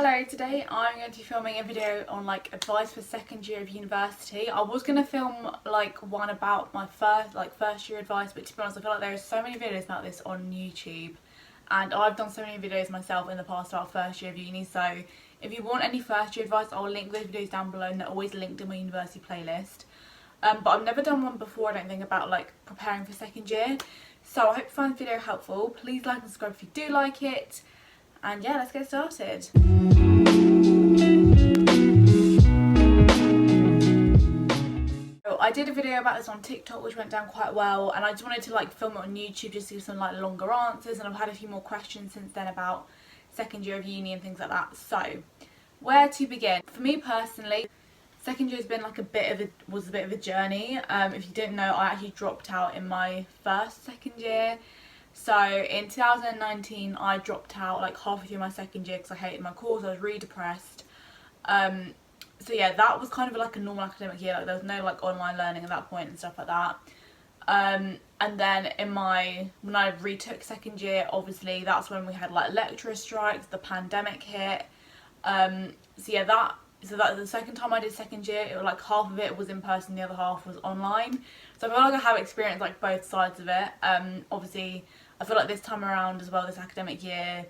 Hello, today I'm going to be filming a video on advice for second year of university. I was going to film one about my first year advice, but to be honest I feel like there are so many videos about this on YouTube and I've done so many videos myself in the past about first year of uni, so if you want any first year advice I'll link those videos down below and they're always linked in my university playlist. But I've never done one before, I don't think, about preparing for second year, so I hope you find the video helpful. Please like and subscribe if you do like it. And yeah, let's get started. So I did a video about this on TikTok which went down quite well, and I just wanted to film it on YouTube just to give some longer answers, and I've had a few more questions since then about second year of uni and things like that. So where to begin? For me personally, second year has been a bit of a journey. If you didn't know, I actually dropped out in my second year. So in 2019 I dropped out halfway through my second year because I hated my course. I was really depressed. So yeah, that was kind of a normal academic year. There was no online learning at that point and stuff like that. And then when I retook second year, obviously that's when we had lecturer strikes, the pandemic hit. So yeah, that the second time I did second year, it was half of it was in person, the other half was online. So I feel like I have experienced both sides of it. Obviously I feel like this time around as well, this academic year,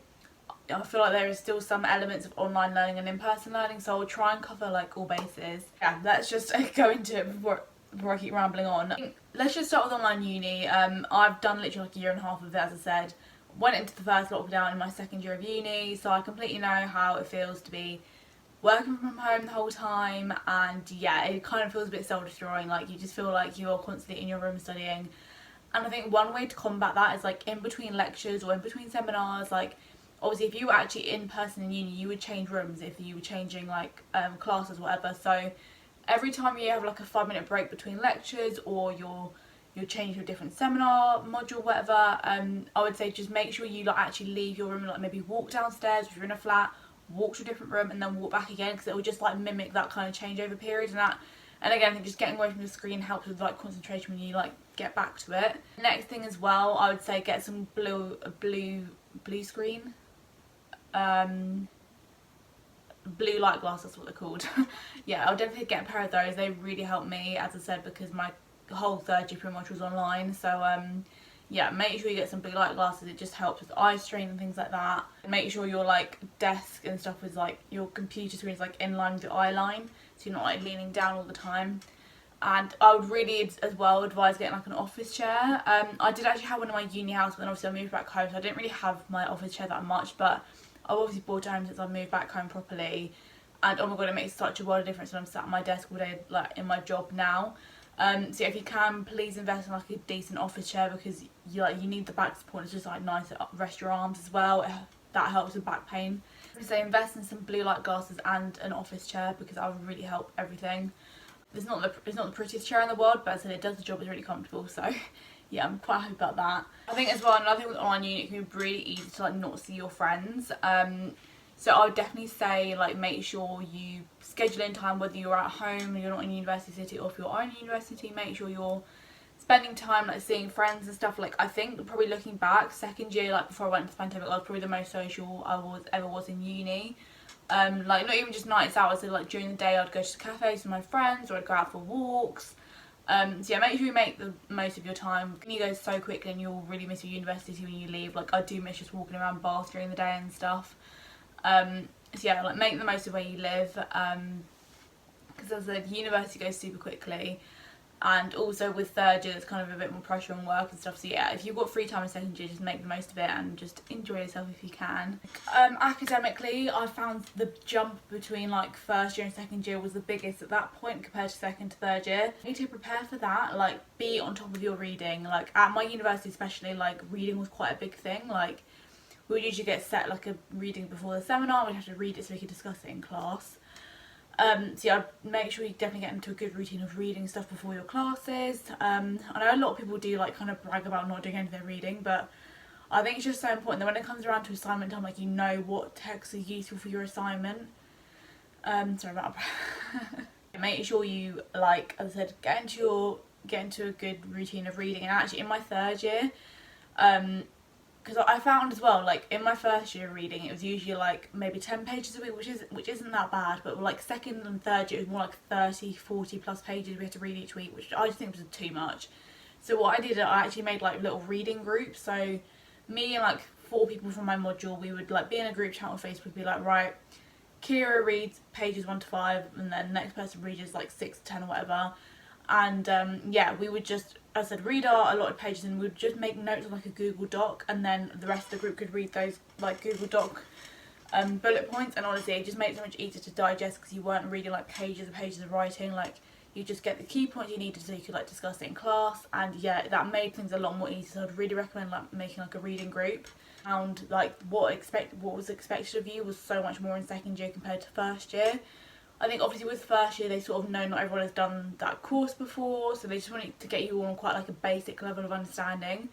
I feel like there is still some elements of online learning and in-person learning, so I'll try and cover all bases. Yeah, let's just go into it before I keep rambling on. Let's just start with online uni. I've done literally a year and a half of it, as I said. Went into the first lockdown in my second year of uni, so I completely know how it feels to be working from home the whole time, and yeah, it kind of feels a bit soul-destroying. You just feel like you're constantly in your room studying. And I think one way to combat that is in between lectures or in between seminars, obviously if you were actually in person in uni, you would change rooms if you were changing classes or whatever. So every time you have a 5-minute break between lectures, or you're changing to a different seminar module, whatever, I would say just make sure you actually leave your room and maybe walk downstairs if you're in a flat, walk to a different room and then walk back again, because it will just mimic that kind of changeover period. And again, I think just getting away from the screen helps with concentration when you get back to it. Next thing as well, I would say get some blue screen, blue light glasses, that's what they're called. Yeah, I'll definitely get a pair of those. They really helped me, as I said, because my whole third year pretty much was online. So yeah, make sure you get some blue light glasses. It just helps with eye strain and things like that. Make sure your desk and stuff is your computer screen is in line with your eye line, so you're not leaning down all the time. And I would really as well advise getting an office chair. I did actually have one in my uni house, but then obviously I moved back home, so I didn't really have my office chair that much, but I've obviously bought it home since I moved back home properly. And oh my god, it makes such a world of difference when I'm sat at my desk all day in my job now. So if you can, please invest in a decent office chair, because you need the back support. It's just nice to rest your arms as well. That helps with back pain. So invest in some blue light glasses and an office chair, because that would really help everything. It's not the prettiest chair in the world, but as I said, it does the job. It's really comfortable, so yeah, I'm quite happy about that. I think as well, another thing with online uni, it can be really easy to not see your friends. So I would definitely say make sure you schedule in time, whether you're at home, you're not in university city, or if you're in university, make sure you're spending time seeing friends and stuff. I think probably looking back, second year, before I went into the pandemic, I was probably the most social I ever was in uni. Not even just nights out, so during the day I'd go to cafes with my friends, or I'd go out for walks. So yeah, make sure you make the most of your time. You go so quickly and you'll really miss your university when you leave. I do miss just walking around Bath during the day and stuff. So yeah, make the most of where you live, because as I said, university goes super quickly, and also with third year there's kind of a bit more pressure on work and stuff. So yeah, if you've got free time in second year, just make the most of it and just enjoy yourself if you can. Academically, I found the jump between first year and second year was the biggest at that point compared to second to third year. You need to prepare for that, be on top of your reading. At my university especially, reading was quite a big thing. We would usually get set a reading before the seminar. We'd have to read it so we could discuss it in class. So yeah, make sure you definitely get into a good routine of reading stuff before your classes. I know a lot of people do kind of brag about not doing any of their reading, but I think it's just so important that when it comes around to assignment time, you know what texts are useful for your assignment. Sorry about that. Make sure you as I said, get into a good routine of reading. And actually in my third year, because I found as well, like in my first year of reading, it was usually like maybe 10 pages a week, which isn't that bad, but like second and third year it was more like 30, 40 plus pages we had to read each week, which I just think was too much. So what I did, I actually made like little reading groups. So me and like 4 people from my module, we would like be in a group chat on Facebook, be like, right, Kira reads pages 1 to 5, and then the next person reads like 6 to 10 or whatever. And yeah, we would just, as I said, read our allotted pages, and we'd just make notes on like a Google Doc, and then the rest of the group could read those like Google Doc bullet points. And honestly, it just made it so much easier to digest, because you weren't reading like pages and pages of writing. Like, you just get the key points you needed so you could like discuss it in class. And yeah, that made things a lot more easy. So I'd really recommend like making like a reading group. And like what was expected of you was so much more in second year compared to first year. I think obviously with first year they sort of know not everyone has done that course before, so they just wanted to get you all on quite like a basic level of understanding.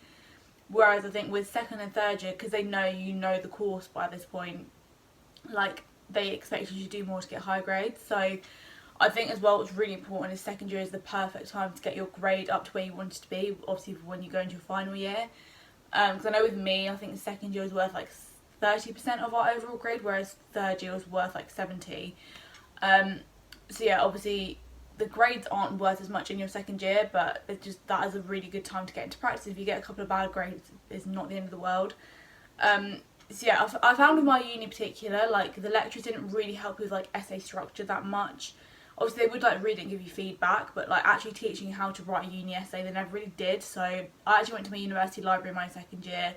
Whereas I think with second and third year, because they know you know the course by this point, like they expect you to do more to get high grades. So I think as well what's really important is second year is the perfect time to get your grade up to where you want it to be, obviously when you go into your final year. Because I know with me, I think the second year was worth like 30% of our overall grade, whereas third year was worth like 70. So yeah, obviously the grades aren't worth as much in your second year, but it's just, that is a really good time to get into practice. If you get a couple of bad grades, it's not the end of the world. So yeah, I found with my uni in particular, like the lecturers didn't really help with like essay structure that much. Obviously they would like read it and give you feedback, but like actually teaching you how to write a uni essay, they never really did. So I actually went to my university library in my second year,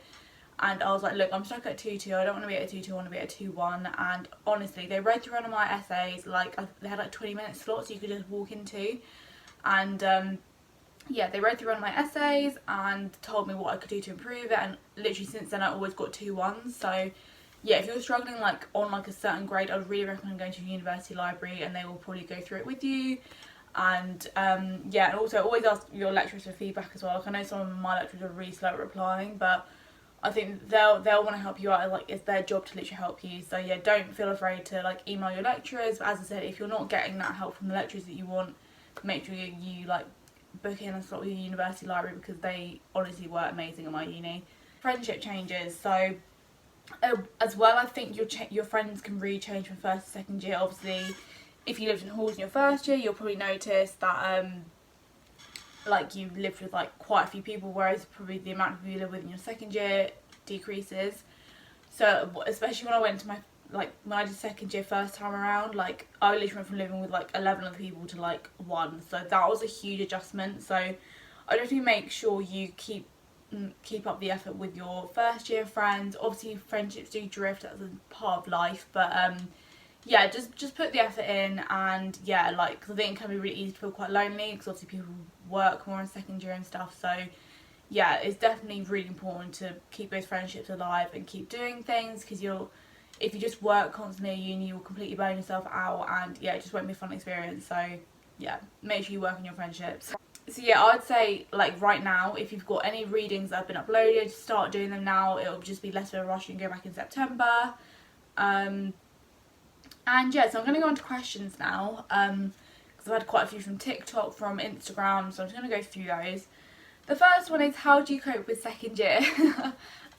and I was like, look, I'm stuck at 2-2, I don't want to be at a 2-2, I want to be at a 2-1. And honestly, they read through one of my essays, like they had like 20-minute slots you could just walk into. And yeah, they read through one of my essays and told me what I could do to improve it, and literally since then I always got 2-1s. So yeah, if you're struggling like on like a certain grade, I would really recommend going to a university library, and they will probably go through it with you. And yeah, and also always ask your lecturers for feedback as well. Like I know some of my lecturers are really slow at replying, but I think they'll want to help you out. Like it's their job to literally help you. So yeah, don't feel afraid to like email your lecturers. But as I said, if you're not getting that help from the lecturers that you want, make sure you like book in a slot with your university library, because they honestly were amazing at my uni. Friendship changes. So as well, I think your friends can really change from first to second year. Obviously, if you lived in halls in your first year, you'll probably notice that like you lived with like quite a few people, whereas probably the amount of people you live with in your second year decreases. So especially when I went to when I did second year first time around, like I literally went from living with like 11 other people to like 1. So that was a huge adjustment. So I definitely make sure you keep up the effort with your first year friends. Obviously friendships do drift, that's a part of life, but yeah, just put the effort in. And yeah, like, cause I think it can be really easy to feel quite lonely, because obviously people work more in second year and stuff. So yeah, it's definitely really important to keep those friendships alive and keep doing things, because if you just work constantly at uni, you'll completely burn yourself out, and yeah, it just won't be a fun experience. So yeah, make sure you work on your friendships. So yeah, I'd say like right now, if you've got any readings that have been uploaded, start doing them now. It'll just be less of a rush. You can go back in September. And yeah, so I'm going to go on to questions now, because I've had quite a few from TikTok, from Instagram, so I'm just going to go through those. The first one is, how do you cope with second year?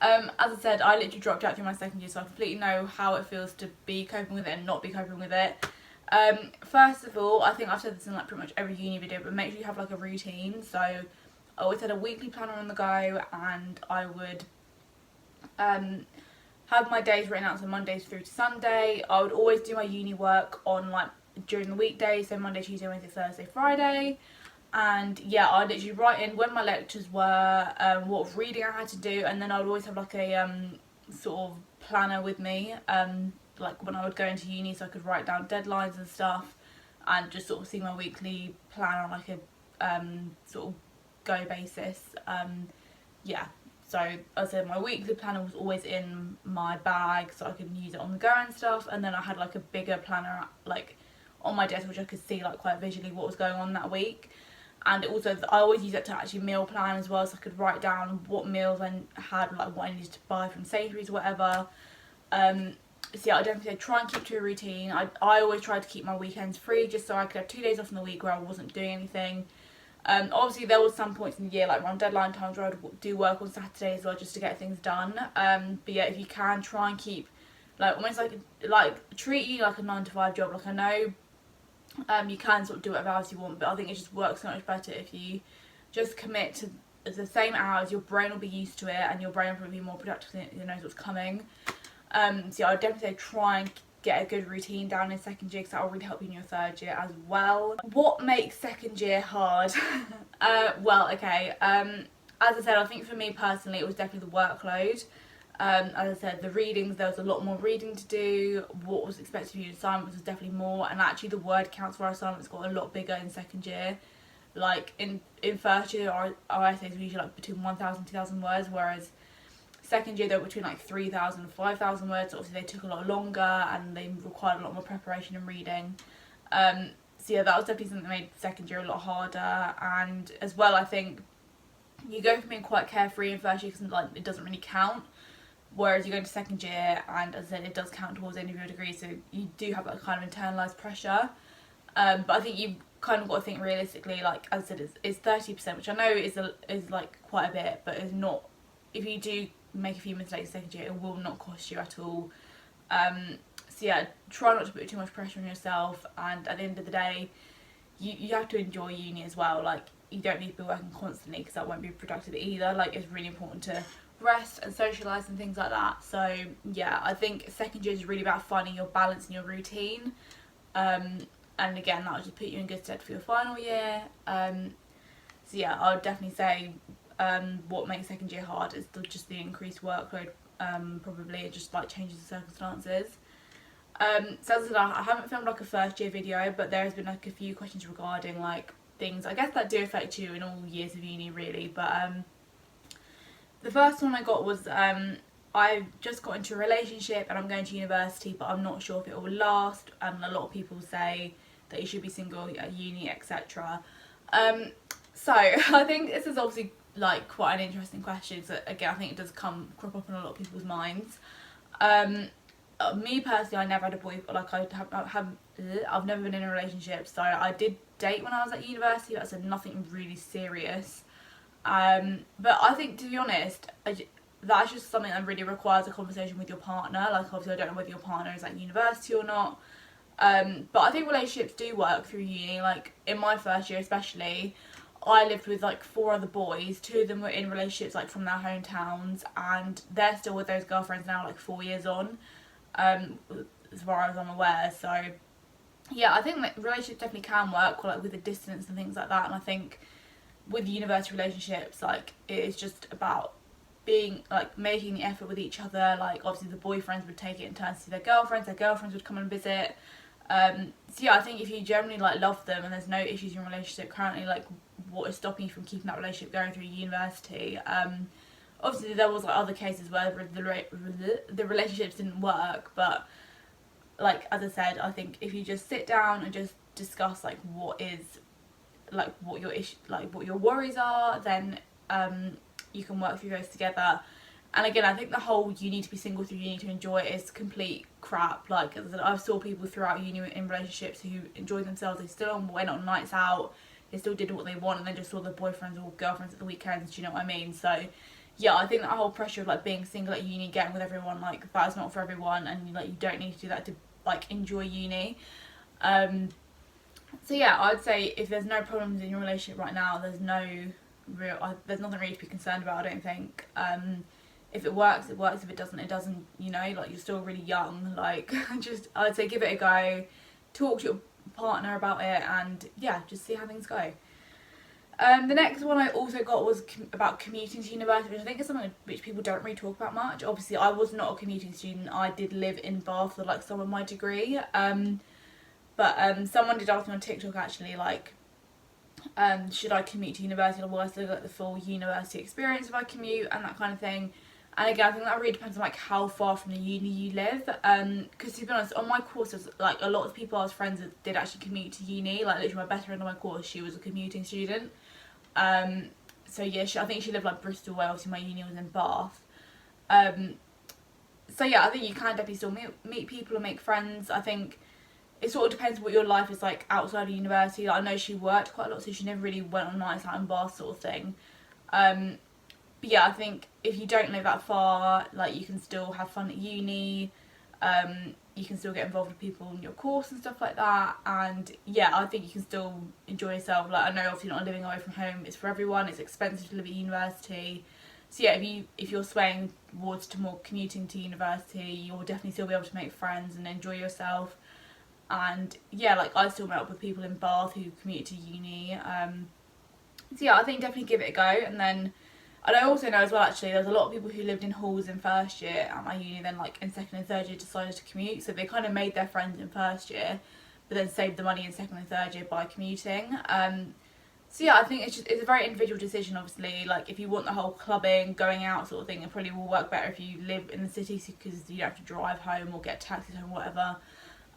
As I said, I literally dropped out through my second year, so I completely know how it feels to be coping with it and not be coping with it. First of all, I think I've said this in like pretty much every uni video, but make sure you have like a routine. So I always had a weekly planner on the go, and I would have my days written out, so Mondays through to Sunday. I would always do my uni work on like during the weekdays, so Monday, Tuesday, Wednesday, Thursday, Friday. And yeah, I'd literally write in when my lectures were, what reading I had to do, and then I would always have like a sort of planner with me, like when I would go into uni, so I could write down deadlines and stuff, and just sort of see my weekly plan on like a sort of go basis. Yeah, so as I said, my weekly planner was always in my bag, so I could use it on the go and stuff. And then I had like a bigger planner like on my desk, which I could see like quite visually what was going on that week. And also I always use it to actually meal plan as well, so I could write down what meals I had, like what I needed to buy from Sainsbury's or whatever. So yeah, I definitely say try and keep to a routine. I always tried to keep my weekends free, just so I could have 2 days off in the week where I wasn't doing anything. Obviously there was some points in the year, like around deadline times, where I'd do work on Saturdays as well, just to get things done. But yeah, if you can, try and keep like almost like treat you like a 9 to 5 job. Like I know you can sort of do whatever hours you want, but I think it just works so much better if you just commit to the same hours. Your brain will be used to it, and your brain will probably be more productive, it knows what's coming. So yeah, I would definitely say try and get a good routine down in second year, because that will really help you in your third year as well. What makes second year hard? Well, okay, as I said, I think for me personally it was definitely the workload. As I said, the readings, there was a lot more reading to do. What was expected of you in assignments was definitely more, and actually the word counts for our assignments got a lot bigger in second year. Like in first year our essays were usually like between 1,000 2,000 words, whereas second year they were between like 3,000 and 5,000 words. Obviously they took a lot longer and they required a lot more preparation and reading. So yeah, that was definitely something that made second year a lot harder. And as well, I think you go from being quite carefree in first year because like it doesn't really count, whereas you go into second year and, as I said, it does count towards the end of your degree, so you do have that kind of internalised pressure. But I think you've kind of got to think realistically, like as I said, it's 30%, which I know is like quite a bit, but it's not. If you do make a few mistakes second year, it will not cost you at all. So yeah, try not to put too much pressure on yourself, and at the end of the day, you have to enjoy uni as well. Like you don't need to be working constantly, because that won't be productive either. Like it's really important to rest and socialise and things like that. So yeah, I think second year is really about finding your balance and your routine. And again, that will just put you in good stead for your final year. So yeah, I would definitely say what makes second year hard is just the increased workload. Probably it just like changes the circumstances. So as I said, I haven't filmed like a first year video, but there has been like a few questions regarding like things I guess that do affect you in all years of uni really. But the first one I got was I just got into a relationship and I'm going to university, but I'm not sure if it will last, and a lot of people say that you should be single at uni, etc. So I think this is obviously like quite an interesting question. So again, I think it does crop up in a lot of people's minds. Me personally, I never had a boyfriend. Like I've never been in a relationship. So I did date when I was at university, but I said nothing really serious. But I think, to be honest, that's just something that really requires a conversation with your partner. Like obviously I don't know whether your partner is at university or not, but I think relationships do work through uni. Like in my first year especially, I lived with like 4 other boys. 2 of them were in relationships like from their hometowns, and they're still with those girlfriends now, like 4 years on, as far as I'm aware. So yeah, I think that relationships definitely can work, like with the distance and things like that. And I think with university relationships, like it is just about being like making the effort with each other. Like obviously the boyfriends would take it in turns to see their girlfriends would come and visit. So yeah, I think if you generally like love them and there's no issues in your relationship currently, like what is stopping you from keeping that relationship going through university? Obviously there was like other cases where the relationships didn't work, but like as I said, I think if you just sit down and just discuss like what your issue, like what your worries are, then you can work through those together. And again, I think the whole you need to be single through uni to enjoy it is complete crap. Like as I said, I've saw people throughout uni in relationships who enjoyed themselves, they still went on nights out, they still did what they want, and then just saw their boyfriends or girlfriends at the weekends. Do you know what I mean? So yeah, I think that whole pressure of like being single at uni, getting with everyone, like that is not for everyone, and like you don't need to do that to like enjoy uni. So yeah, I'd say if there's no problems in your relationship right now, there's nothing really to be concerned about, I don't think. If it works, it works. If it doesn't, it doesn't. You know, like you're still really young. Like I'd say give it a go. Talk to your partner about it, and yeah, just see how things go. The next one I also got was about commuting to university, which I think is something which people don't really talk about much. Obviously, I was not a commuting student. I did live in Bath for like some of my degree. But someone did ask me on TikTok actually, like, should I commute to university, or will I still get the full university experience if I commute and that kind of thing. And again, I think that really depends on like how far from the uni you live. Because to be honest, on my courses, like a lot of people I was friends with did actually commute to uni. Like literally my best friend on my course, she was a commuting student. So yeah, I think she lived like Bristol, where obviously my uni was in Bath. So yeah, I think you can definitely still meet people and make friends. I think it sort of depends what your life is like outside of university. Like, I know she worked quite a lot, so she never really went on nights out in Bath sort of thing. But yeah, I think if you don't live that far, like, you can still have fun at uni. You can still get involved with people in your course and stuff like that, and yeah, I think you can still enjoy yourself. Like, I know obviously not living away from home is for everyone, it's expensive to live at university, so yeah, if you're swaying towards to more commuting to university, you'll definitely still be able to make friends and enjoy yourself. And yeah, like, I still met up with people in Bath who commute to uni, so yeah, I think definitely give it a go. And then, and I also know as well, actually, there's a lot of people who lived in halls in first year at my uni, then like in second and third year decided to commute, so they kind of made their friends in first year but then saved the money in second and third year by commuting. So yeah, I think it's a very individual decision, obviously. Like, if you want the whole clubbing, going out sort of thing, it probably will work better if you live in the city, because you don't have to drive home or get taxis home, whatever.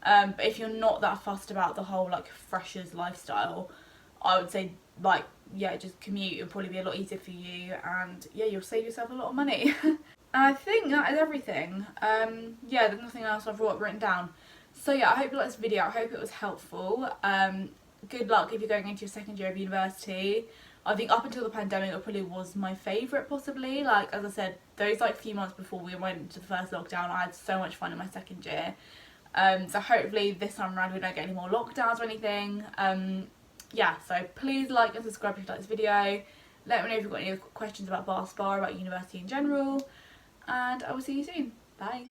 But if you're not that fussed about the whole like freshers lifestyle, I would say, like, yeah, just commute. It'll probably be a lot easier for you, and yeah, you'll save yourself a lot of money. And I think that is everything. Yeah, there's nothing else I've written down. So yeah, I hope you liked this video. I hope it was helpful. Good luck if you're going into your second year of university. I think up until the pandemic, it probably was my favourite, possibly. Like, as I said, those like few months before we went into the first lockdown, I had so much fun in my second year. So hopefully this time around we don't get any more lockdowns or anything. Yeah, so please like and subscribe if you like this video. Let me know if you've got any questions about Bath Spa, about university in general, and I will see you soon. Bye.